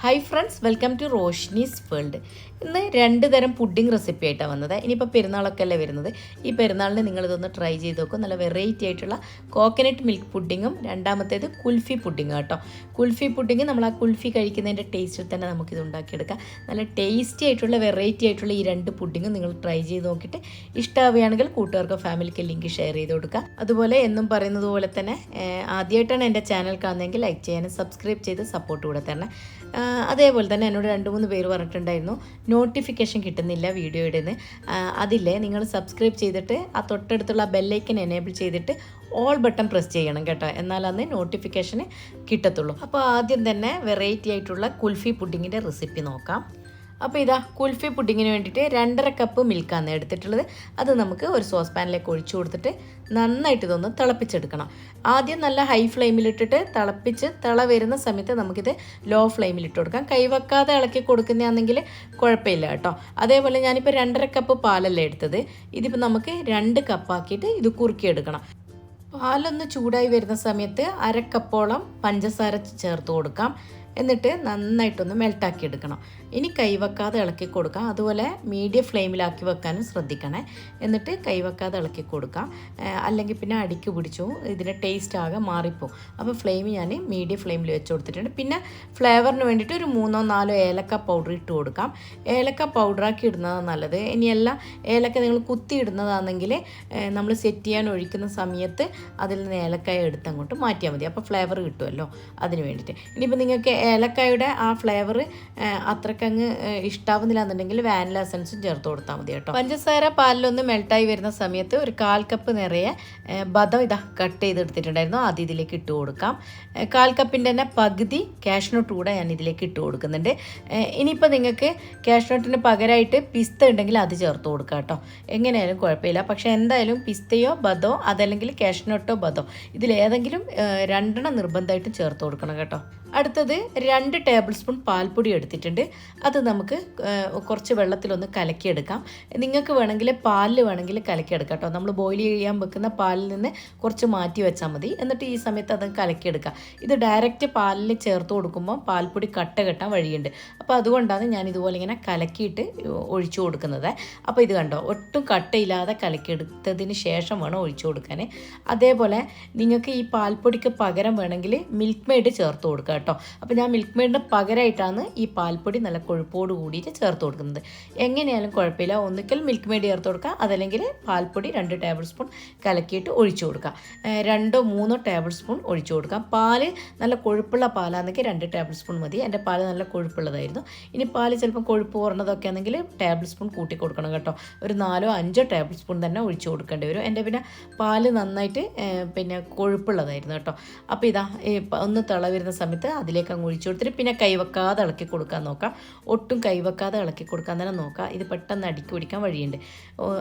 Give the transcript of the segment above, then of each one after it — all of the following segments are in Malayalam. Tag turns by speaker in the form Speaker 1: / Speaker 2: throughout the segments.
Speaker 1: Hi friends, welcome to Roshni's world. ഇന്ന് 2 തരം പുഡിംഗ് റെസിപ്പി ആയിട്ടാണ് വന്നത്. ഇനിയിപ്പോൾ പെരുന്നാളൊക്കെ അല്ലേ വരുന്നത്. ഈ പെരുന്നാളിന് നിങ്ങളിതൊന്ന് ട്രൈ ചെയ്ത് നോക്കും. നല്ല വെറൈറ്റി ആയിട്ടുള്ള കോക്കനട്ട് മിൽക്ക് പുഡിങ്ങും രണ്ടാമത്തേത് കുൽഫി പുഡിങ്ങും കേട്ടോ. കുൽഫി പുഡിങ് നമ്മൾ ആ കുൽഫി കഴിക്കുന്നതിൻ്റെ ടേസ്റ്റിൽ തന്നെ നമുക്കിത് ഉണ്ടാക്കിയെടുക്കാം. നല്ല ടേസ്റ്റി ആയിട്ടുള്ള വെറൈറ്റി ആയിട്ടുള്ള ഈ 2 പുഡിങ്ങും നിങ്ങൾ ട്രൈ ചെയ്ത് നോക്കിയിട്ട് ഇഷ്ടമാവുകയാണെങ്കിൽ കൂട്ടുകാർക്കോ ഫാമിലിക്ക് ലിങ്ക് ഷെയർ ചെയ്ത് കൊടുക്കുക. അതുപോലെ എന്നും പറയുന്നത് പോലെ തന്നെ ആദ്യമായിട്ടാണ് എൻ്റെ ചാനൽ കാണുന്നതെങ്കിൽ ലൈക്ക് ചെയ്യാനും സബ്സ്ക്രൈബ് ചെയ്ത് സപ്പോർട്ട് കൂടെ തരണം. അതേപോലെ തന്നെ എന്നോട് 2-3 പേര് പറഞ്ഞിട്ടുണ്ടായിരുന്നു നോട്ടിഫിക്കേഷൻ കിട്ടുന്നില്ല വീഡിയോയുടെ നിന്ന്. അതില്ലേ, നിങ്ങൾ സബ്സ്ക്രൈബ് ചെയ്തിട്ട് ആ തൊട്ടടുത്തുള്ള ബെല്ലൈക്കൻ എനേബിൾ ചെയ്തിട്ട് ഓൾ ബട്ടൺ പ്രസ് ചെയ്യണം കേട്ടോ, എന്നാലന്ന് നോട്ടിഫിക്കേഷൻ കിട്ടത്തുള്ളൂ. അപ്പോൾ ആദ്യം തന്നെ വെറൈറ്റി ആയിട്ടുള്ള കുൽഫി പുഡിങ്ങിൻ്റെ റെസിപ്പി നോക്കാം. അപ്പോൾ ഇതാ കുൽഫി പുഡിങ്ങിന് വേണ്ടിയിട്ട് 2.5 കപ്പ് മിൽക്കാണ് എടുത്തിട്ടുള്ളത്. അത് നമുക്ക് ഒരു സോസ് പാനിലേക്ക് ഒഴിച്ചു കൊടുത്തിട്ട് നന്നായിട്ട് ഇതൊന്ന് തിളപ്പിച്ചെടുക്കണം. ആദ്യം നല്ല ഹൈ ഫ്ലെയിമിലിട്ടിട്ട് തിള വരുന്ന സമയത്ത് നമുക്കിത് ലോ ഫ്ലെയിമിലിട്ട് കൊടുക്കാം. കൈവെക്കാതെ ഇളക്കി കൊടുക്കുന്നതാണെങ്കിൽ കുഴപ്പമില്ല കേട്ടോ. അതേപോലെ ഞാനിപ്പോൾ 2.5 കപ്പ് പാലല്ലേ എടുത്തത്, ഇതിപ്പോൾ നമുക്ക് 2 കപ്പാക്കിയിട്ട് ഇത് കുറുക്കിയെടുക്കണം. പാലൊന്ന് ചൂടായി വരുന്ന സമയത്ത് 1/2 കപ്പോളം പഞ്ചസാര ചേർത്ത് കൊടുക്കാം. എന്നിട്ട് നന്നായിട്ടൊന്ന് മെൽട്ടാക്കി എടുക്കണം. ഇനി കൈവെക്കാതെ ഇളക്കി കൊടുക്കാം. അതുപോലെ മീഡിയം ഫ്ലെയിമിലാക്കി വെക്കാനും ശ്രദ്ധിക്കണേ. എന്നിട്ട് കൈവെക്കാതെ ഇളക്കി കൊടുക്കാം, അല്ലെങ്കിൽ പിന്നെ അടിക്ക് പിടിച്ചു ഇതിൻ്റെ ടേസ്റ്റ് ആകെ മാറിപ്പോവും. അപ്പോൾ ഫ്ലെയിം ഞാൻ മീഡിയം ഫ്ലെയിമിൽ വെച്ച് കൊടുത്തിട്ടുണ്ട്. പിന്നെ ഫ്ലേവറിന് വേണ്ടിയിട്ട് ഒരു 3-4 ഏലക്ക പൗഡർ ഇട്ട് കൊടുക്കാം. ഏലക്ക പൗഡറാക്കി ഇടുന്നതാണ് നല്ലത്. ഇനിയെല്ലാം ഏലക്ക നിങ്ങൾ കുത്തി ഇടുന്നതാണെങ്കിൽ നമ്മൾ സെറ്റ് ചെയ്യാൻ ഒഴിക്കുന്ന സമയത്ത് അതിൽ നിന്ന് ഏലക്കായ എടുത്ത് അങ്ങോട്ട് മാറ്റിയാൽ മതി. അപ്പോൾ ഫ്ലേവർ കിട്ടുമല്ലോ, അതിന് വേണ്ടിയിട്ട്. ഇനിയിപ്പോൾ നിങ്ങൾക്ക് ഏലക്കായുടെ ആ ഫ്ലേവർ അത്രക്കങ്ങ് ഇഷ്ടാവുന്നില്ല എന്നുണ്ടെങ്കിൽ വാനില എസൻസും ചേർത്ത് കൊടുത്താൽ മതി കേട്ടോ. പഞ്ചസാര പാലിലൊന്ന് മെൽട്ടായി വരുന്ന സമയത്ത് ഒരു 1/4 കപ്പ് നിറയെ ബദം കട്ട് ചെയ്തെടുത്തിട്ടുണ്ടായിരുന്നു, അത് ഇതിലേക്ക് ഇട്ട് കൊടുക്കാം. 1/4 കപ്പിൻ്റെ തന്നെ പകുതി കാഷ്നട്ട് കൂടെ ഞാൻ ഇതിലേക്ക് ഇട്ട് കൊടുക്കുന്നുണ്ട്. ഇനിയിപ്പോൾ നിങ്ങൾക്ക് കാഷ്നട്ടിന് പകരമായിട്ട് പിസ്ത ഉണ്ടെങ്കിൽ അത് ചേർത്ത് കൊടുക്കാം കേട്ടോ. എങ്ങനെയായാലും കുഴപ്പമില്ല. പക്ഷേ എന്തായാലും പിസ്തയോ ബദോ അതല്ലെങ്കിൽ കാഷ്നട്ടോ ബദോ ഇതിലേതെങ്കിലും 2 നിർബന്ധമായിട്ടും ചേർത്ത് കൊടുക്കണം കേട്ടോ. അടുത്തത് 2 ടേബിൾ സ്പൂൺ പാൽപ്പൊടി എടുത്തിട്ടുണ്ട്. അത് നമുക്ക് കുറച്ച് വെള്ളത്തിലൊന്ന് കലക്കിയെടുക്കാം. നിങ്ങൾക്ക് വേണമെങ്കിൽ പാലിൽ വേണമെങ്കിൽ കലക്കിയെടുക്കാം കേട്ടോ. നമ്മൾ ബോയിൽ ചെയ്യാൻ വെക്കുന്ന പാലിൽ നിന്ന് കുറച്ച് മാറ്റി വെച്ചാൽ മതി. എന്നിട്ട് ഈ സമയത്ത് അത് കലക്കിയെടുക്കാം. ഇത് ഡയറക്റ്റ് പാലിൽ ചേർത്ത് കൊടുക്കുമ്പോൾ പാൽപ്പൊടി കട്ട കെട്ടാൻ വഴിയുണ്ട്. അപ്പോൾ അതുകൊണ്ടാണ് ഞാൻ ഇതുപോലെ ഇങ്ങനെ കലക്കിയിട്ട് ഒഴിച്ചു കൊടുക്കുന്നത്. അപ്പോൾ ഇത് കണ്ടോ, ഒട്ടും കട്ടയില്ലാതെ കലക്കിയെടുത്തതിന് ശേഷം വേണം ഒഴിച്ചു കൊടുക്കാൻ. അതേപോലെ നിങ്ങൾക്ക് ഈ പാൽപ്പൊടിക്ക് പകരം വേണമെങ്കിൽ മിൽക്ക് മെയ്ഡ് ചേർത്ത് കൊടുക്കുക കേട്ടോ. അപ്പോൾ ഞാൻ മിൽക്ക് മെയ്ഡിന് പകരമായിട്ടാണ് ഈ പാൽപ്പൊടി നല്ല കൊഴുപ്പോട് കൂടിയിട്ട് ചേർത്ത് കൊടുക്കുന്നത്. എങ്ങനെയാലും കുഴപ്പമില്ല, ഒന്നുകിൽ മിൽക്ക് മെയ്ഡ് ചേർത്ത് കൊടുക്കുക, അതല്ലെങ്കിൽ പാൽപ്പൊടി 2 ടേബിൾ സ്പൂൺ കലക്കിയിട്ട് ഒഴിച്ചു കൊടുക്കുക. 2-3 ടേബിൾ സ്പൂൺ ഒഴിച്ചു കൊടുക്കാം. പാല് നല്ല കൊഴുപ്പുള്ള പാലാണെങ്കിൽ 2 ടേബിൾ സ്പൂൺ മതി. എൻ്റെ പാല് നല്ല കൊഴുപ്പുള്ളതായിരുന്നു. ഇനി പാല് ചിലപ്പോൾ കൊഴുപ്പ് കുറഞ്ഞതൊക്കെ ആണെങ്കിൽ ടേബിൾ സ്പൂൺ കൂട്ടി കൊടുക്കണം കേട്ടോ. ഒരു 4-5 ടേബിൾ സ്പൂൺ തന്നെ ഒഴിച്ചു കൊടുക്കേണ്ടി വരും. എൻ്റെ പിന്നെ പാല് നന്നായിട്ട് കൊഴുപ്പുള്ളതായിരുന്നു കേട്ടോ. അപ്പോൾ ഇതാ ഒന്ന് തിള വരുന്ന സമയത്ത് അതിലേക്ക് അങ്ങ് ഒഴിച്ചു കൊടുത്തിട്ട് പിന്നെ കൈവെക്കാതെ ഇളക്കി കൊടുക്കാൻ നോക്കാം. ഒട്ടും കൈവെക്കാതെ ഇളക്കി കൊടുക്കാൻ തന്നെ നോക്കാം. ഇത് പെട്ടെന്ന് അടുക്കി പിടിക്കാൻ വഴിയുണ്ട്.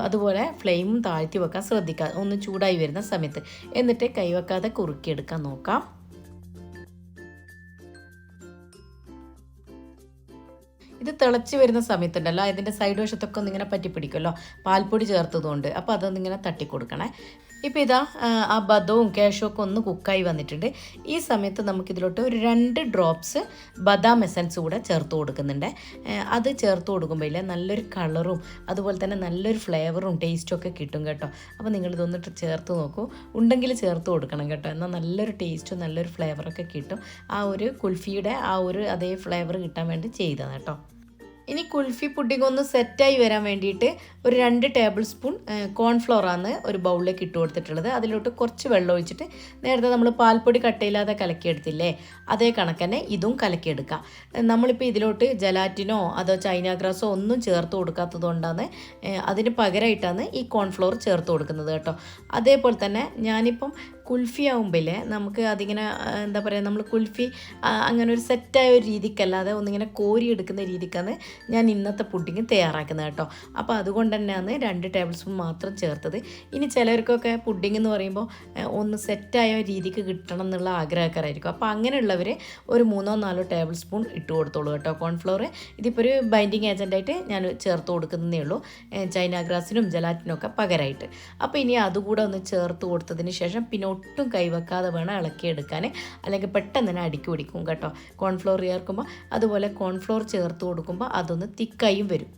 Speaker 1: അതുപോലെ ഫ്ലെയിമും താഴ്ത്തി വെക്കാൻ ശ്രദ്ധിക്കുക ഒന്ന് ചൂടായി വരുന്ന സമയത്ത്. എന്നിട്ട് കൈവെക്കാതെ കുറുക്കിയെടുക്കാൻ നോക്കാം. ഇത് തിളച്ച് വരുന്ന സമയത്തുണ്ടല്ലോ, ഇതിൻ്റെ സൈഡ് വശത്തൊക്കെ ഒന്നിങ്ങനെ പറ്റി പിടിക്കുമല്ലോ പാൽപ്പൊടി ചേർത്തതുകൊണ്ട്. അപ്പോൾ അതൊന്നിങ്ങനെ തട്ടിക്കൊടുക്കണേ. ഇപ്പോൾ ഇതാ ആ ബദവും കാഷ്യും ഒക്കെ ഒന്ന് കുക്കായി വന്നിട്ടുണ്ട്. ഈ സമയത്ത് നമുക്കിതിലോട്ട് ഒരു 2 ഡ്രോപ്സ് ബദാം എസൻസ് കൂടെ ചേർത്ത് കൊടുക്കുന്നുണ്ട്. അത് ചേർത്ത് കൊടുക്കുമ്പോൾ നല്ലൊരു കളറും അതുപോലെ തന്നെ നല്ലൊരു ഫ്ലേവറും ടേസ്റ്റും ഒക്കെ കിട്ടും കേട്ടോ. അപ്പോൾ നിങ്ങളിതൊന്നിട്ട് ചേർത്ത് നോക്കൂ. ഉണ്ടെങ്കിൽ ചേർത്ത് കൊടുക്കണം കേട്ടോ, എന്നാൽ നല്ലൊരു ടേസ്റ്റും നല്ലൊരു ഫ്ലേവറൊക്കെ കിട്ടും. ആ ഒരു കുൽഫിയുടെ ആ ഒരു അതേ ഫ്ലേവർ കിട്ടാൻ വേണ്ടി ചെയ്തതാണ് കേട്ടോ. ഇനി കുൽഫി പുഡിംഗ് ഒന്ന് സെറ്റായി വരാൻ വേണ്ടിയിട്ട് ഒരു 2 ടേബിൾ സ്പൂൺ കോൺഫ്ലോറാണ് ഒരു ബൗളിലേക്ക് ഇട്ട് കൊടുത്തിട്ടുള്ളത്. അതിലോട്ട് കുറച്ച് വെള്ളം ഒഴിച്ചിട്ട് നേരത്തെ നമ്മൾ പാൽപ്പൊടി കട്ടയില്ലാതെ കലക്കിയെടുത്തില്ലേ, അതേ കണക്ക് തന്നെ ഇതും കലക്കിയെടുക്കാം. നമ്മളിപ്പോൾ ഇതിലോട്ട് ജലാറ്റിനോ അതോ ചൈന ഗ്രാസോ ഒന്നും ചേർത്ത് കൊടുക്കാത്തത് കൊണ്ടാണ് അതിന് പകരമായിട്ടാണ് ഈ കോൺഫ്ലോർ ചേർത്ത് കൊടുക്കുന്നത് കേട്ടോ. അതേപോലെ തന്നെ ഞാനിപ്പം കുൽഫി ആകുമ്പോഴേ നമുക്ക് അതിങ്ങനെ എന്താ പറയുക, നമ്മൾ കുൽഫി അങ്ങനെ ഒരു സെറ്റായ ഒരു രീതിക്കല്ലാതെ ഒന്നിങ്ങനെ കോരിയെടുക്കുന്ന രീതിക്കാണ് ഞാൻ ഇന്നത്തെ പുഡിങ് തയ്യാറാക്കുന്നത് കേട്ടോ. അപ്പോൾ അതുകൊണ്ട് തന്നെയാണ് 2 ടേബിൾ സ്പൂൺ മാത്രം ചേർത്തത്. ഇനി ചിലർക്കൊക്കെ പുഡിങ് എന്ന് പറയുമ്പോൾ ഒന്ന് സെറ്റായ രീതിക്ക് കിട്ടണം എന്നുള്ള ആഗ്രഹക്കാരായിരിക്കും. അപ്പോൾ അങ്ങനെയുള്ളവർ ഒരു 3-4 ടേബിൾ സ്പൂൺ ഇട്ട് കൊടുത്തോളൂ കേട്ടോ കോൺഫ്ലോർ. ഇതിപ്പോൾ ഒരു ബൈൻഡിങ് ഏജൻറ്റായിട്ട് ഞാൻ ചേർത്ത് കൊടുക്കുന്നതേ ഉള്ളൂ, ചൈന ഗ്രാസിനും ജലാറ്റിനും ഒക്കെ പകരമായിട്ട്. അപ്പോൾ ഇനി അതുകൂടെ ഒന്ന് ചേർത്ത് കൊടുത്തതിന് ശേഷം പിന്നെ ഒട്ടും കൈവെക്കാതെ വേണം ഇളക്കിയെടുക്കാൻ, അല്ലെങ്കിൽ പെട്ടെന്ന് തന്നെ അടുക്കി പിടിക്കും കേട്ടോ. കോൺഫ്ലോർ ചേർക്കുമ്പോൾ അതുപോലെ കോൺഫ്ലോർ ചേർത്ത് കൊടുക്കുമ്പോൾ അതൊന്ന് തിക്കായും വരും.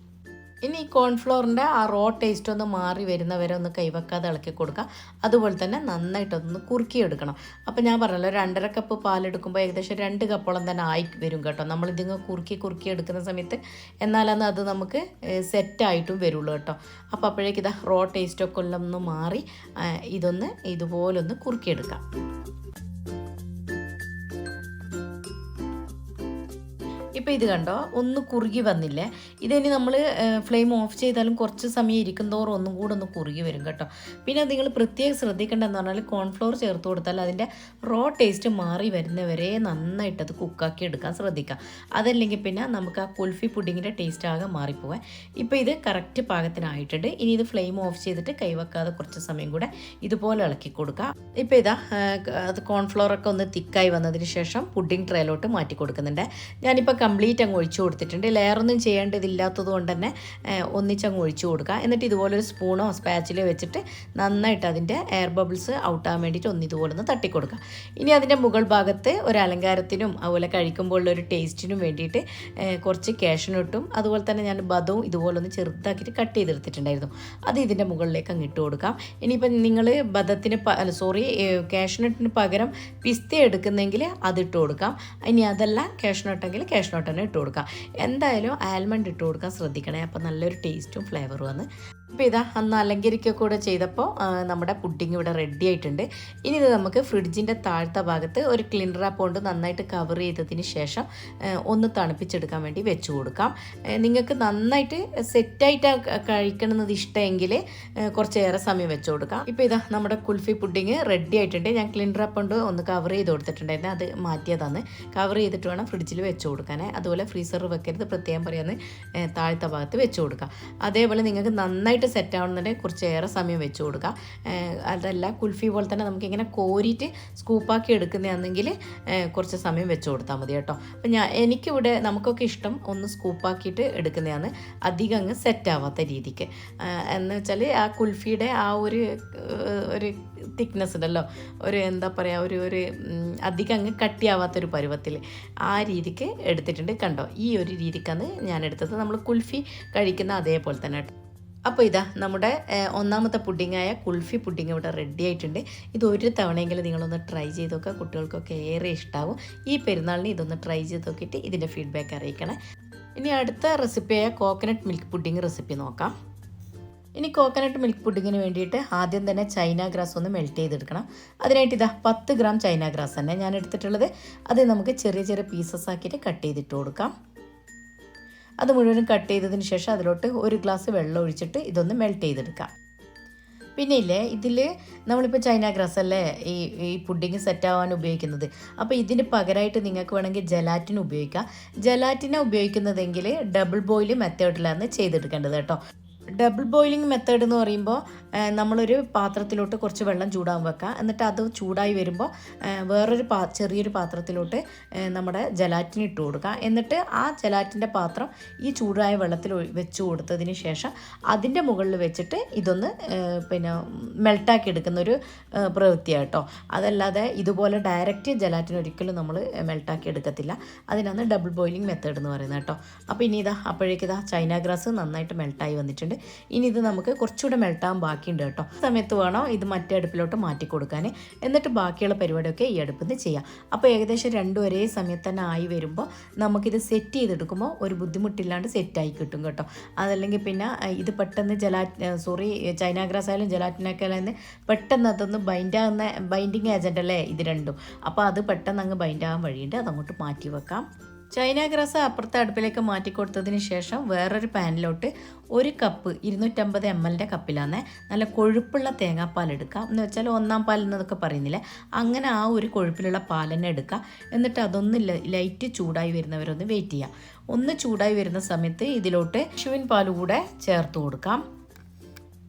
Speaker 1: ഇനി ഈ കോൺഫ്ലോറിൻ്റെ ആ റോ ടേസ്റ്റ് ഒന്ന് മാറി വരുന്നവരെ ഒന്ന് കൈവെക്കാതെ ഇളക്കി കൊടുക്കുക. അതുപോലെ തന്നെ നന്നായിട്ടൊന്ന് കുറുക്കിയെടുക്കണം. അപ്പോൾ ഞാൻ പറഞ്ഞല്ലോ 2.5 കപ്പ് പാലെടുക്കുമ്പോൾ ഏകദേശം 2 കപ്പോളം തന്നെ ആയി വരും കേട്ടോ. നമ്മളിതിങ്ങ് കുറുക്കി എടുക്കുന്ന സമയത്ത് എന്നാലന്ന് അത് നമുക്ക് സെറ്റായിട്ടും വരുള്ളൂ കേട്ടോ. അപ്പോൾ അപ്പോഴേക്ക് ഇതാ റോ ടേസ്റ്റൊക്കെ ഒന്ന് മാറി ഇതൊന്ന് ഇതുപോലൊന്ന് കുറുക്കിയെടുക്കാം. ഇപ്പോൾ ഇത് കണ്ടോ ഒന്ന് കുറുകി വന്നില്ലേ. ഇതിനി നമ്മൾ ഫ്ലെയിം ഓഫ് ചെയ്താലും കുറച്ച് സമയം ഇരിക്കുന്നതോറും ഒന്നും കൂടെ ഒന്ന് കുറുകി വരും കേട്ടോ. പിന്നെ നിങ്ങൾ പ്രത്യേകം ശ്രദ്ധിക്കേണ്ടതെന്ന് പറഞ്ഞാൽ കോൺഫ്ലോർ ചേർത്ത് കൊടുത്താൽ അതിൻ്റെ റോ ടേസ്റ്റ് മാറി വരുന്നവരെ നന്നായിട്ട് അത് കുക്കാക്കി എടുക്കാൻ ശ്രദ്ധിക്കുക. അതല്ലെങ്കിൽ പിന്നെ നമുക്ക് ആ കുൽഫി പുഡിങ്ങിൻ്റെ ടേസ്റ്റ് ആകെ മാറിപ്പോവാൻ. ഇപ്പോൾ ഇത് കറക്റ്റ് പാകത്തിനായിട്ടുണ്ട്. ഇനി ഇത് ഫ്ലെയിം ഓഫ് ചെയ്തിട്ട് കൈവെക്കാതെ കുറച്ച് സമയം കൂടെ ഇതുപോലെ ഇളക്കി കൊടുക്കുക. ഇപ്പോൾ ഇതാ അത് കോൺഫ്ലോറൊക്കെ ഒന്ന് തിക്കായി വന്നതിന് ശേഷം പുഡിങ് ട്രേയിലോട്ട് മാറ്റി കൊടുക്കുന്നുണ്ട്. ഞാനിപ്പോൾ കംപ്ലീറ്റ് അങ്ങ് ഒഴിച്ചു കൊടുത്തിട്ടുണ്ട്. ലെയറൊന്നും ചെയ്യേണ്ടതില്ലാത്തത് കൊണ്ട് തന്നെ ഒന്നിച്ചങ്ങ് ഒഴിച്ചു കൊടുക്കുക. എന്നിട്ട് ഇതുപോലൊരു സ്പൂണോ സ്പാച്ചിലോ വെച്ചിട്ട് നന്നായിട്ട് അതിൻ്റെ എയർ ബബിൾസ് ഔട്ടാകാൻ വേണ്ടിയിട്ട് ഇതുപോലെ ഒന്ന് തട്ടിക്കൊടുക്കുക. ഇനി അതിൻ്റെ മുകൾ ഭാഗത്ത് ഒരു അലങ്കാരത്തിനും അതുപോലെ കഴിക്കുമ്പോഴുള്ളൊരു ടേസ്റ്റിനും വേണ്ടിയിട്ട് കുറച്ച് കാഷ്നട്ടും അതുപോലെ തന്നെ ഞാൻ ബദവും ഇതുപോലെ ഒന്ന് ചെറുതാക്കിയിട്ട് കട്ട് ചെയ്തെടുത്തിട്ടുണ്ടായിരുന്നു. അത് ഇതിൻ്റെ മുകളിലേക്ക് അങ്ങ് ഇട്ട് കൊടുക്കാം. ഇനിയിപ്പം നിങ്ങൾ ബദത്തിന് കാഷ്നട്ടിന് പകരം പിസ്ത എടുക്കുന്നെങ്കിൽ അതിട്ട് കൊടുക്കാം. ഇനി അതല്ല കാഷ്നട്ടെങ്കിൽ കാഷ്നട്ട് തന്നെ ഇട്ട് കൊടുക്കാം. എന്തായാലും ആൽമണ്ട് ഇട്ട് കൊടുക്കാൻ ശ്രദ്ധിക്കണേ. അപ്പോൾ നല്ലൊരു ടേസ്റ്റും ഫ്ലേവറും ആണ്. അപ്പോൾ ഇതാ അന്ന് അലങ്കരിക്കുക കൂടെ ചെയ്തപ്പോൾ നമ്മുടെ പുഡിങ് ഇവിടെ റെഡി ആയിട്ടുണ്ട്. ഇനി ഇത് നമുക്ക് ഫ്രിഡ്ജിൻ്റെ താഴത്തെ ഭാഗത്ത് ഒരു ക്ലീൻ റാപ്പ് കൊണ്ട് നന്നായിട്ട് കവർ ചെയ്തതിന് ശേഷം ഒന്ന് തണുപ്പിച്ചെടുക്കാൻ വേണ്ടി വെച്ച് കൊടുക്കാം. നിങ്ങൾക്ക് നന്നായിട്ട് സെറ്റായിട്ട് കഴിക്കണമെന്നത് ഇഷ്ടമെങ്കിൽ കുറച്ചേറെ സമയം വെച്ച് കൊടുക്കാം. ഇപ്പോൾ ഇതാ നമ്മുടെ കുൽഫി പുഡിങ് റെഡി ആയിട്ടുണ്ട്. ഞാൻ ക്ലീൻ റാപ്പ് കൊണ്ട് ഒന്ന് കവർ ചെയ്ത് കൊടുത്തിട്ടുണ്ടായിരുന്നു. അത് മാറ്റിയതാണ്. കവർ ചെയ്തിട്ട് വേണം ഫ്രിഡ്ജിൽ വെച്ച് കൊടുക്കാൻ. അതുപോലെ ഫ്രീസറിൽ വെക്കരുത്, പ്രത്യേകം പറയാന്ന് താഴത്തെ ഭാഗത്ത് വെച്ച് കൊടുക്കുക. അതേപോലെ നിങ്ങൾക്ക് നന്നായിട്ട് സെറ്റ് ആവുന്നുണ്ടെങ്കിൽ കുറച്ചേറെ സമയം വെച്ച് കൊടുക്കുക. അതല്ല കുൽഫി പോലെ തന്നെ നമുക്കിങ്ങനെ കോരിയിട്ട് സ്കൂപ്പാക്കി എടുക്കുന്നതാണെങ്കിൽ കുറച്ച് സമയം വെച്ച് കൊടുത്താൽ മതി കേട്ടോ. അപ്പം എനിക്കിവിടെ നമുക്കൊക്കെ ഇഷ്ടം ഒന്ന് സ്കൂപ്പാക്കിയിട്ട് എടുക്കുന്നതാണ്, അധികം അങ്ങ് സെറ്റ് ആവാത്ത രീതിക്ക്. എന്ന് വെച്ചാൽ ആ കുൽഫിയുടെ ആ ഒരു തിക്നെസ് ഉണ്ടല്ലോ, ഒരു എന്താ പറയുക, ഒരു അധികം അങ്ങ് കട്ടിയാവാത്തൊരു പരുവത്തിൽ ആ രീതിക്ക് എടുത്തിട്ടുണ്ട്. കണ്ടോ, ഈ ഒരു രീതിക്കാണ് ഞാൻ എടുത്തത്. നമ്മൾ കുൽഫി കഴിക്കുന്ന അതേപോലെ തന്നെ. അപ്പോൾ ഇതാ നമ്മുടെ ഒന്നാമത്തെ പുഡിങ്ങായ കുൽഫി പുഡിങ് ഇവിടെ റെഡി ആയിട്ടുണ്ട്. ഇത് ഒരു തവണയെങ്കിലും നിങ്ങളൊന്ന് ട്രൈ ചെയ്ത് നോക്കുക. കുട്ടികൾക്കൊക്കെ ഏറെ ഇഷ്ടമാവും. ഈ പെരുന്നാളിന് ഇതൊന്ന് ട്രൈ ചെയ്ത് നോക്കിയിട്ട് ഇതിൻ്റെ ഫീഡ്ബാക്ക് അറിയിക്കണേ. ഇനി അടുത്ത റെസിപ്പിയായ കോക്കനട്ട് മിൽക്ക് പുഡിങ് റെസിപ്പി നോക്കാം. ഇനി കോക്കനട്ട് മിൽക്ക് പുഡിങ്ങിന് വേണ്ടിയിട്ട് ആദ്യം തന്നെ ചൈന ഗ്രാസ് ഒന്ന് മെൽറ്റ് ചെയ്തെടുക്കണം. അതിനായിട്ട് ഇതാ 10 ഗ്രാം ചൈന ഗ്രാസ് തന്നെ ഞാൻ എടുത്തിട്ടുള്ളത്. അത് നമുക്ക് ചെറിയ ചെറിയ പീസസ് ആക്കിയിട്ട് കട്ട് ചെയ്തിട്ട് കൊടുക്കാം. അത് മുഴുവനും കട്ട് ചെയ്തതിന് ശേഷം അതിലോട്ട് 1 ഗ്ലാസ് വെള്ളം ഒഴിച്ചിട്ട് ഇതൊന്ന് മെൽറ്റ് ചെയ്തെടുക്കാം. പിന്നെ ഇല്ലേ, ഇതിൽ നമ്മളിപ്പോൾ ചൈന ഗ്രാസ് അല്ലേ ഈ പുഡിങ് സെറ്റാവാൻ ഉപയോഗിക്കുന്നത്. അപ്പോൾ ഇതിന് പകരമായിട്ട് നിങ്ങൾക്ക് വേണമെങ്കിൽ ജലാറ്റിൻ ഉപയോഗിക്കാം. ജലാറ്റിനെ ഉപയോഗിക്കുന്നതെങ്കിൽ ഡബിൾ ബോയിൽ മെത്തേഡിലാണ് ചെയ്തെടുക്കേണ്ടത് കേട്ടോ. ഡബിൾ ബോയിലിംഗ് മെത്തേഡ് എന്ന് പറയുമ്പോൾ നമ്മളൊരു പാത്രത്തിലോട്ട് കുറച്ച് വെള്ളം ചൂടാൻ വെക്കുക. എന്നിട്ട് അത് ചൂടായി വരുമ്പോൾ വേറൊരു ചെറിയൊരു പാത്രത്തിലോട്ട് നമ്മുടെ ജലാറ്റിൻ ഇട്ട് കൊടുക്കുക. എന്നിട്ട് ആ ജലാറ്റിൻ്റെ പാത്രം ഈ ചൂടായ വെള്ളത്തിൽ വെച്ച് കൊടുത്തതിന് ശേഷം അതിൻ്റെ മുകളിൽ വെച്ചിട്ട് ഇതൊന്ന് മെൽട്ടാക്കി എടുക്കുന്നൊരു പ്രവൃത്തിയാണ് കേട്ടോ. അതല്ലാതെ ഇതുപോലെ ഡയറക്റ്റ് ജലാറ്റിൻ ഒരിക്കലും നമ്മൾ മെൽട്ടാക്കി എടുക്കത്തില്ല. അതിനാണ് ഡബിൾ ബോയിലിംഗ് മെത്തേഡ് എന്ന് പറയുന്നത് കേട്ടോ. അപ്പോൾ ഇനി അപ്പോഴേക്കിതാ ചൈന ഗ്രാസ് നന്നായിട്ട് മെൽട്ടായി വന്നിട്ടുണ്ട്. ഇനി ഇത് നമുക്ക് കുറച്ചുകൂടെ മെൽട്ടാൻ ബാക്കിയുണ്ട് കേട്ടോ. സമയത്ത് വേണം ഇത് മറ്റേ അടുപ്പിലോട്ട് മാറ്റി കൊടുക്കാൻ. എന്നിട്ട് ബാക്കിയുള്ള പരിപാടിയൊക്കെ ഈ അടുപ്പിൽ നിന്ന് ചെയ്യാം. അപ്പോൾ ഏകദേശം രണ്ടും ഒരേ സമയത്ത് തന്നെ ആയി വരുമ്പോൾ നമുക്കിത് സെറ്റ് ചെയ്തെടുക്കുമ്പോൾ ഒരു ബുദ്ധിമുട്ടില്ലാണ്ട് സെറ്റായി കിട്ടും കേട്ടോ. അതല്ലെങ്കിൽ പിന്നെ ഇത് പെട്ടെന്ന് ചൈന ഗ്രാസ് ആയാലും ജലാറ്റിനൊക്കെ ആയാലും പെട്ടെന്ന് അതൊന്ന് ബൈൻഡിങ് ഏജൻ്റ് അല്ലേ ഇത് രണ്ടും. അപ്പോൾ അത് പെട്ടെന്ന് അങ്ങ് ബൈൻഡാകാൻ വഴിയുണ്ട്. അതങ്ങോട്ട് മാറ്റി വെക്കാം. ചൈന ഗ്രാസ് അപ്പുറത്തെ അടുപ്പിലേക്ക് മാറ്റി കൊടുത്തതിന് ശേഷം വേറൊരു പാനിലോട്ട് 1 കപ്പ് 250 ml കപ്പിലാണ് നല്ല കൊഴുപ്പുള്ള തേങ്ങാപ്പാൽ എടുക്കുക. എന്ന് വെച്ചാൽ 1-ാം പാൽ എന്നതൊക്കെ പറയുന്നില്ലേ, അങ്ങനെ ആ ഒരു കൊഴുപ്പിലുള്ള പാൽ തന്നെ എടുക്കുക. എന്നിട്ട് അതൊന്ന് ലൈറ്റ് ചൂടായി വരുന്നവരൊന്ന് വെയിറ്റ് ചെയ്യുക. ഒന്ന് ചൂടായി വരുന്ന സമയത്ത് ഇതിലോട്ട് പശുവിൻ പാൽ കൂടെ ചേർത്ത് കൊടുക്കാം.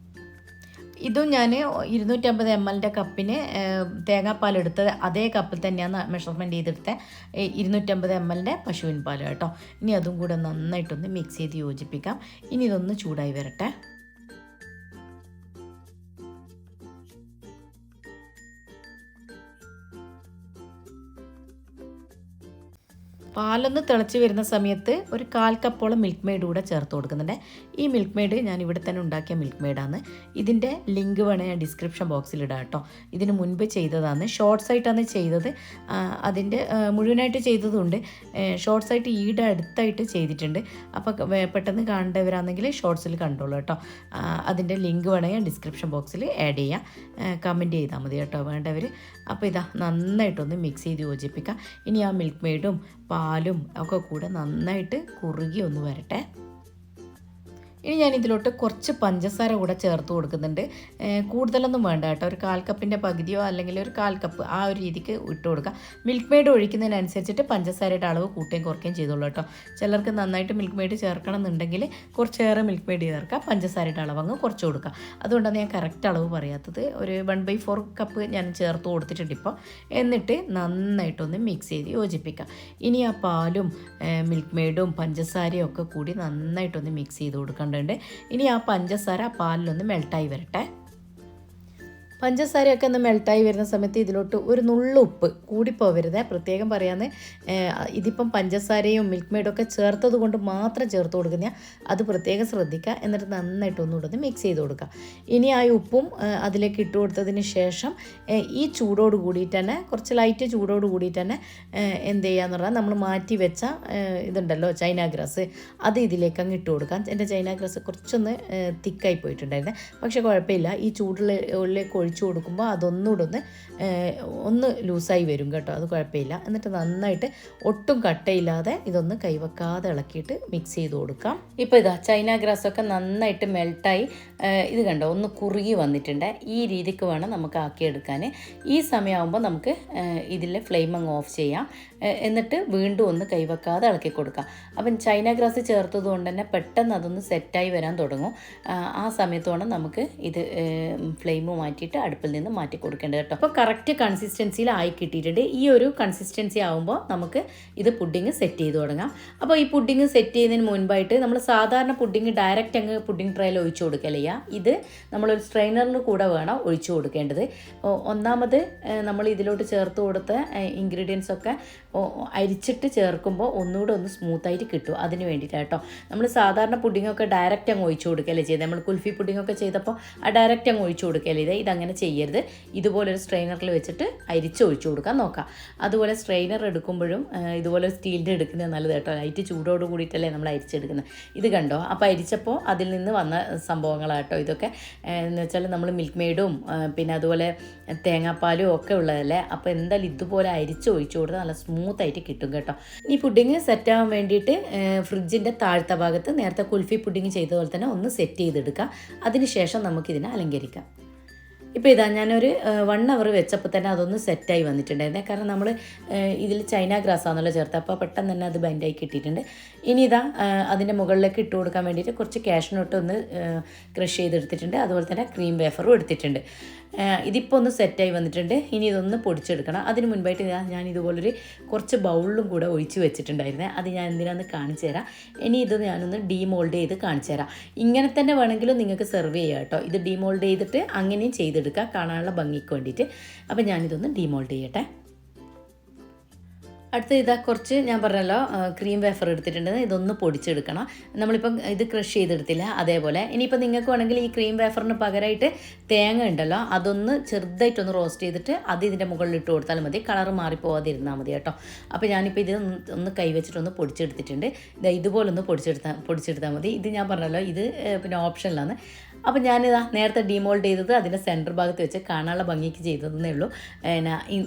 Speaker 1: ഇതും ഞാൻ 250 ml കപ്പിന് തേങ്ങാപ്പാൽ എടുത്തത് അതേ കപ്പിൽ തന്നെയാണ് മെഷർമെൻറ്റ് ചെയ്തെടുത്ത 250 ml പശുവിൻ പാൽ കേട്ടോ. ഇനി അതും കൂടെ നന്നായിട്ടൊന്ന് മിക്സ് ചെയ്ത് യോജിപ്പിക്കാം. ഇനി ഇതൊന്ന് ചൂടായി വരട്ടെ. പാലൊന്ന് തിളച്ച് വരുന്ന സമയത്ത് ഒരു 1/4 കപ്പോളം മിൽക്ക് മെയ്ഡ് കൂടെ ചേർത്ത് കൊടുക്കുന്നുണ്ട്. ഈ മിൽക്ക് മെയ്ഡ് ഞാൻ ഇവിടെ തന്നെ ഉണ്ടാക്കിയ മിൽക്ക് മെയ്ഡാണ്. ഇതിൻ്റെ ലിങ്ക് വേണേൽ ഞാൻ ഡിസ്ക്രിപ്ഷൻ ബോക്സിൽ ഇടാം കേട്ടോ. ഇതിന് മുൻപ് ചെയ്തതാണ്, ഷോർട്സ് ആയിട്ടാണ് ചെയ്തത്. അതിൻ്റെ മുഴുവനായിട്ട് ചെയ്തതുണ്ട്, ഷോർട്സ് ആയിട്ട് ഈടെ അടുത്തായിട്ട് ചെയ്തിട്ടുണ്ട്. അപ്പോൾ പെട്ടെന്ന് കാണേണ്ടവരാണെങ്കിൽ ഷോർട്സിൽ കണ്ടോളൂ കേട്ടോ. അതിൻ്റെ ലിങ്ക് വേണമെങ്കിൽ ഞാൻ ഡിസ്ക്രിപ്ഷൻ ബോക്സിൽ ആഡ് ചെയ്യാം, കമൻറ്റ് ചെയ്താൽ മതി കേട്ടോ വേണ്ടവർ. അപ്പോൾ ഇതാ നന്നായിട്ടൊന്ന് മിക്സ് ചെയ്ത് യോജിപ്പിക്കാം. ഇനി ആ മിൽക്ക് മെയ്ഡും പാലും ഒക്കെ കൂടെ നന്നായിട്ട് കുറുകി ഒന്ന് വരട്ടെ. ഇനി ഞാൻ ഇതിലോട്ട് കുറച്ച് പഞ്ചസാര കൂടെ ചേർത്ത് കൊടുക്കുന്നുണ്ട്. കൂടുതലൊന്നും വേണ്ട കേട്ടോ, ഒരു 1/4 കപ്പിൻ്റെ പകുതിയോ അല്ലെങ്കിൽ ഒരു 1/4 കപ്പ് ആ ഒരു രീതിക്ക് ഇട്ട് കൊടുക്കുക. മിൽക്ക് മെയ്ഡ് ഒഴിക്കുന്നതിനനുസരിച്ചിട്ട് പഞ്ചസാരയുടെ അളവ് കൂട്ടുകയും കുറയ്ക്കുകയും ചെയ്തോളൂ കേട്ടോ. ചിലർക്ക് നന്നായിട്ട് മിൽക്ക് മെയ്ഡ് ചേർക്കണം എന്നുണ്ടെങ്കിൽ കുറച്ചേറെ മിൽക്ക് മെയ്ഡ് ചേർക്കുക, പഞ്ചസാരയുടെ അളവ് അങ്ങ് കുറച്ച് കൊടുക്കുക. അതുകൊണ്ടാണ് ഞാൻ കറക്റ്റ് അളവ് പറയാത്തത്. ഒരു 1/4 കപ്പ് ഞാൻ ചേർത്ത് കൊടുത്തിട്ടുണ്ട് ഇപ്പോൾ. എന്നിട്ട് നന്നായിട്ടൊന്ന് മിക്സ് ചെയ്ത് യോജിപ്പിക്കുക. ഇനി ആ പാലും മിൽക്ക് മെയ്ഡും പഞ്ചസാരയും ഒക്കെ കൂടി നന്നായിട്ടൊന്ന് മിക്സ് ചെയ്ത് കൊടുക്കണം. ഇനി ആ പഞ്ചസാര പാലിലൊന്ന് മെൽട്ടായി വരട്ടെ. പഞ്ചസാരയൊക്കെ ഒന്ന് മെൽട്ടായി വരുന്ന സമയത്ത് ഇതിലോട്ട് ഒരു നുള്ളു ഉപ്പ് കൂടിപ്പോവരുത്, പ്രത്യേകം പറയാമെന്ന്. ഇതിപ്പം പഞ്ചസാരയും മിൽക്ക് മെയ്ഡൊക്കെ ചേർത്തത് കൊണ്ട് മാത്രം ചേർത്ത് കൊടുക്കുന്ന അത് പ്രത്യേകം ശ്രദ്ധിക്കുക. എന്നിട്ട് നന്നായിട്ട് ഒന്നുകൂടെ മിക്സ് ചെയ്ത് കൊടുക്കുക. ഇനി ആ ഉപ്പും അതിലേക്ക് ഇട്ട് കൊടുത്തതിന് ശേഷം ഈ ചൂടോട് കൂടിയിട്ട് തന്നെ, കുറച്ച് ലൈറ്റ് ചൂടോട് കൂടിയിട്ട് തന്നെ എന്ത് ചെയ്യാന്ന് പറഞ്ഞാൽ നമ്മൾ മാറ്റി വെച്ച ഇതുണ്ടല്ലോ ചൈന ഗ്രാസ്, അത് ഇതിലേക്ക് അങ്ങ് ഇട്ട് കൊടുക്കാം. എൻ്റെ ചൈന ഗ്രാസ് കുറച്ചൊന്ന് തിക്കായി പോയിട്ടുണ്ടായിരുന്നേ, പക്ഷേ കുഴപ്പമില്ല. ഈ ചൂടിലേക്ക് ഒഴിച്ചു കൊടുക്കുമ്പോൾ അതൊന്നുകൂടെ ഒന്ന് ലൂസായി വരും കേട്ടോ, അത് കുഴപ്പമില്ല. എന്നിട്ട് നന്നായിട്ട് ഒട്ടും കട്ടയില്ലാതെ ഇതൊന്ന് കൈവെക്കാതെ ഇളക്കിയിട്ട് മിക്സ് ചെയ്ത് കൊടുക്കാം. ഇപ്പോൾ ഇതാ ചൈന ഗ്രാസൊക്കെ നന്നായിട്ട് മെൽട്ടായി, ഇത് കണ്ടോ ഒന്ന് കുറുകി വന്നിട്ടുണ്ട്. ഈ രീതിക്ക് വേണം നമുക്ക് ആക്കിയെടുക്കാൻ. ഈ സമയമാകുമ്പോൾ നമുക്ക് ഇതിലെ ഫ്ലെയിം അങ്ങ് ഓഫ് ചെയ്യാം. എന്നിട്ട് വീണ്ടും ഒന്ന് കൈവെക്കാതെ ഇളക്കി കൊടുക്കാം. അപ്പം ചൈന ഗ്രാസ് ചേർത്തത് കൊണ്ട് തന്നെ പെട്ടെന്ന് അതൊന്ന് സെറ്റായി വരാൻ തുടങ്ങും. ആ സമയത്ത് വേണം നമുക്ക് ഇത് ഫ്ലെയിം മാറ്റിയിട്ട് അടുപ്പിൽ നിന്ന് മാറ്റി കൊടുക്കേണ്ടത് കേട്ടോ. അപ്പോൾ കറക്റ്റ് കൺസിസ്റ്റൻസിയിലായി കിട്ടിയിട്ടുണ്ട്. ഈ ഒരു കൺസിസ്റ്റൻസി ആകുമ്പോൾ നമുക്ക് ഇത് പുഡിങ് സെറ്റ് ചെയ്ത് തുടങ്ങാം. അപ്പോൾ ഈ പുഡിങ് സെറ്റ് ചെയ്യുന്നതിന് മുൻപായിട്ട് നമ്മൾ സാധാരണ പുഡിങ് ഡയറക്റ്റ് അങ്ങ് പുഡിങ് ട്രേയിൽ ഒഴിച്ചു കൊടുക്കല ചെയ്യുക. ഇത് നമ്മളൊരു സ്ട്രെയിനറിന് കൂടെ വേണം ഒഴിച്ചു കൊടുക്കേണ്ടത്. ഒന്നാമത് നമ്മൾ ഇതിലോട്ട് ചേർത്ത് കൊടുത്ത ഇൻഗ്രീഡിയൻസ് ഒക്കെ അരിച്ചിട്ട് ചേർക്കുമ്പോൾ ഒന്നുകൂടെ ഒന്ന് സ്മൂത്തായിട്ട് കിട്ടും, അതിന് വേണ്ടിയിട്ട് കേട്ടോ. നമ്മൾ സാധാരണ പുഡിങ്ങൊക്കെ ഡയറക്റ്റ് അങ്ങ് ഒഴിച്ചു കൊടുക്കല്ലേ ചെയ്തത്. നമ്മൾ കുൽഫി പുഡിങ്ങൊക്കെ ചെയ്തപ്പോൾ ആ ഡയറക്റ്റ് അങ്ങ് ഒഴിച്ചു കൊടുക്കല്ലേ ചെയ്തത്. ഇതങ്ങനെ ചെയ്യരുത്. ഇതുപോലൊരു സ്ട്രെയിനറിൽ വെച്ചിട്ട് അരിച്ച് ഒഴിച്ചു കൊടുക്കാൻ നോക്കാം. അതുപോലെ സ്ട്രെയിനർ എടുക്കുമ്പോഴും ഇതുപോലെ സ്റ്റീലിൻ്റെ എടുക്കുന്നത് നല്ലത് കേട്ടോ. ലൈറ്റ് ചൂടോട് കൂടിയിട്ടല്ലേ നമ്മൾ അരിച്ചെടുക്കുന്നത്. ഇത് കണ്ടോ, അപ്പോൾ അരിച്ചപ്പോൾ അതിൽ നിന്ന് വന്ന സംഭവങ്ങളാട്ടോ ഇതൊക്കെ. എന്ന് വെച്ചാൽ നമ്മൾ മിൽക്ക് മെയ്ഡും പിന്നെ അതുപോലെ തേങ്ങാപ്പാലും ഒക്കെ ഉള്ളതല്ലേ. അപ്പോൾ എന്തായാലും ഇതുപോലെ അരിച്ച് ഒഴിച്ചു കൊടുത്താൽ നല്ല സ്മൂത്തായിട്ട് കിട്ടും കേട്ടോ. ഈ പുഡിങ് സെറ്റാകാൻ വേണ്ടിയിട്ട് ഫ്രിഡ്ജിൻ്റെ താഴത്തെ ഭാഗത്ത് നേരത്തെ കുൽഫി പുഡിങ് ചെയ്തതുപോലെ തന്നെ ഒന്ന് സെറ്റ് ചെയ്തെടുക്കുക. അതിനുശേഷം നമുക്കിതിനെ അലങ്കരിക്കാം. ഇപ്പോൾ ഇതാ ഞാനൊരു 1 അവർ വെച്ചപ്പോൾ തന്നെ അതൊന്ന് സെറ്റായി വന്നിട്ടുണ്ടായിരുന്നേ. കാരണം നമ്മൾ ഇതിൽ ചൈന ഗ്രാസ് ആണല്ലോ ചേർത്ത്, അപ്പോൾ പെട്ടെന്ന് തന്നെ അത് ബൈൻഡായി കിട്ടിയിട്ടുണ്ട്. ഇനി ഇതാ അതിൻ്റെ മുകളിലേക്ക് ഇട്ട് കൊടുക്കാൻ വേണ്ടിയിട്ട് കുറച്ച് കാഷ്നട്ട് ഒന്ന് ക്രഷ് ചെയ്തെടുത്തിട്ടുണ്ട്. അതുപോലെ തന്നെ ക്രീം വേഫറും എടുത്തിട്ടുണ്ട്. ഇതിപ്പോൾ ഒന്ന് സെറ്റായി വന്നിട്ടുണ്ട്. ഇനി ഇതൊന്ന് പൊടിച്ചെടുക്കണം. അതിന് മുൻപായിട്ട് ഞാൻ ഇതുപോലൊരു കുറച്ച് ബൗളിലും കൂടെ ഒഴിച്ച് വെച്ചിട്ടുണ്ടായിരുന്നേ. അത് ഞാൻ എന്തിനാന്ന് കാണിച്ചു തരാം. ഇനി ഇത് ഞാനൊന്ന് ഡീമോൾഡ് ചെയ്ത് കാണിച്ചു തരാം. ഇങ്ങനെ തന്നെ വേണമെങ്കിലും നിങ്ങൾക്ക് സെർവ് ചെയ്യാം കേട്ടോ. ഇത് ഡീമോൾഡ് ചെയ്തിട്ട് അങ്ങനെയും ചെയ്തെടുക്കുക, കാണാനുള്ള ഭംഗിക്ക് വേണ്ടിയിട്ട്. അപ്പോൾ ഞാനിതൊന്ന് ഡീമോൾഡ് ചെയ്യട്ടെ. അടുത്ത ഇതാ കുറച്ച് ഞാൻ പറഞ്ഞല്ലോ ക്രീം വേഫർ എടുത്തിട്ടുണ്ട്. ഇതൊന്ന് പൊടിച്ചെടുക്കണം. നമ്മളിപ്പം ഇത് ക്രഷ് ചെയ്തെടുത്തില്ല അതേപോലെ. ഇനിയിപ്പോൾ നിങ്ങൾക്ക് വേണമെങ്കിൽ ഈ ക്രീം വേഫറിന് പകരമായിട്ട് തേങ്ങ ഉണ്ടല്ലോ, അതൊന്ന് ചെറുതായിട്ടൊന്ന് റോസ്റ്റ് ചെയ്തിട്ട് അത് ഇതിൻ്റെ മുകളിൽ ഇട്ട് കൊടുത്താൽ മതി. കളർ മാറിപ്പോവാതിരുന്നാൽ മതി കേട്ടോ. അപ്പോൾ ഞാനിപ്പോൾ ഇത് ഒന്ന് കൈവച്ചിട്ടൊന്ന് പൊടിച്ചെടുത്തിട്ടുണ്ട്. ഇതുപോലൊന്ന് പൊടിച്ചെടുത്താൽ മതി. ഇത് ഞാൻ പറഞ്ഞല്ലോ ഇത് പിന്നെ ഓപ്ഷനിലാണ്. അപ്പോൾ ഞാനിതാ നേരത്തെ ഡീമോൾഡ് ചെയ്തത് അതിൻ്റെ സെൻറ്റർ ഭാഗത്ത് വെച്ച് കാണാനുള്ള ഭംഗിക്ക് ചെയ്തതെന്നേ ഉള്ളൂ.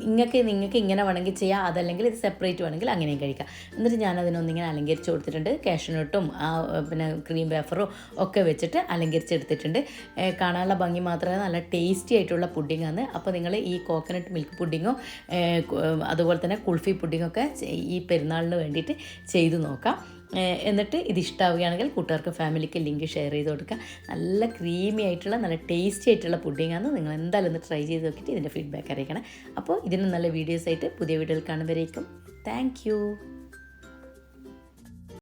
Speaker 1: നിങ്ങൾക്ക് ഇങ്ങനെ വേണമെങ്കിൽ ചെയ്യാം, അതല്ലെങ്കിൽ ഇത് സെപ്പറേറ്റ് വേണമെങ്കിൽ അങ്ങനെയും കഴിക്കാം. എന്നിട്ട് ഞാനതിനൊന്നിങ്ങനെ അലങ്കരിച്ച് കൊടുത്തിട്ടുണ്ട്. കാഷ്നട്ടും പിന്നെ ക്രീം വേഫറും ഒക്കെ വെച്ചിട്ട് അലങ്കരിച്ചെടുത്തിട്ടുണ്ട്. കാണാനുള്ള ഭംഗി മാത്രമേ നല്ല ടേസ്റ്റി ആയിട്ടുള്ള പുഡിങ്ങാണ്. അപ്പോൾ നിങ്ങൾ ഈ കോക്കനട്ട് മിൽക്ക് പുഡിങ്ങും അതുപോലെ തന്നെ കുൾഫി പുഡിങ്ങൊക്കെ ഈ പെരുന്നാളിന് വേണ്ടിയിട്ട് ചെയ്തു നോക്കാം. എന്നിട്ട് ഇത് ഇഷ്ടമാവുകയാണെങ്കിൽ കൂട്ടുകാർക്ക് ഫാമിലിക്ക് ലിങ്ക് ഷെയർ ചെയ്ത് കൊടുക്കുക. നല്ല ക്രീമി ആയിട്ടുള്ള നല്ല ടേസ്റ്റി ആയിട്ടുള്ള പുഡിങ്ങാണ്. നിങ്ങൾ എന്തായാലും ഒന്ന് ട്രൈ ചെയ്ത് നോക്കിയിട്ട് ഇതിൻ്റെ ഫീഡ്ബാക്ക് അറിയിക്കണം. അപ്പോൾ ഇതിന് നല്ല വീഡിയോസായിട്ട് പുതിയ വീഡിയോയിൽ കാണുമ്പോഴേക്കും താങ്ക് യു.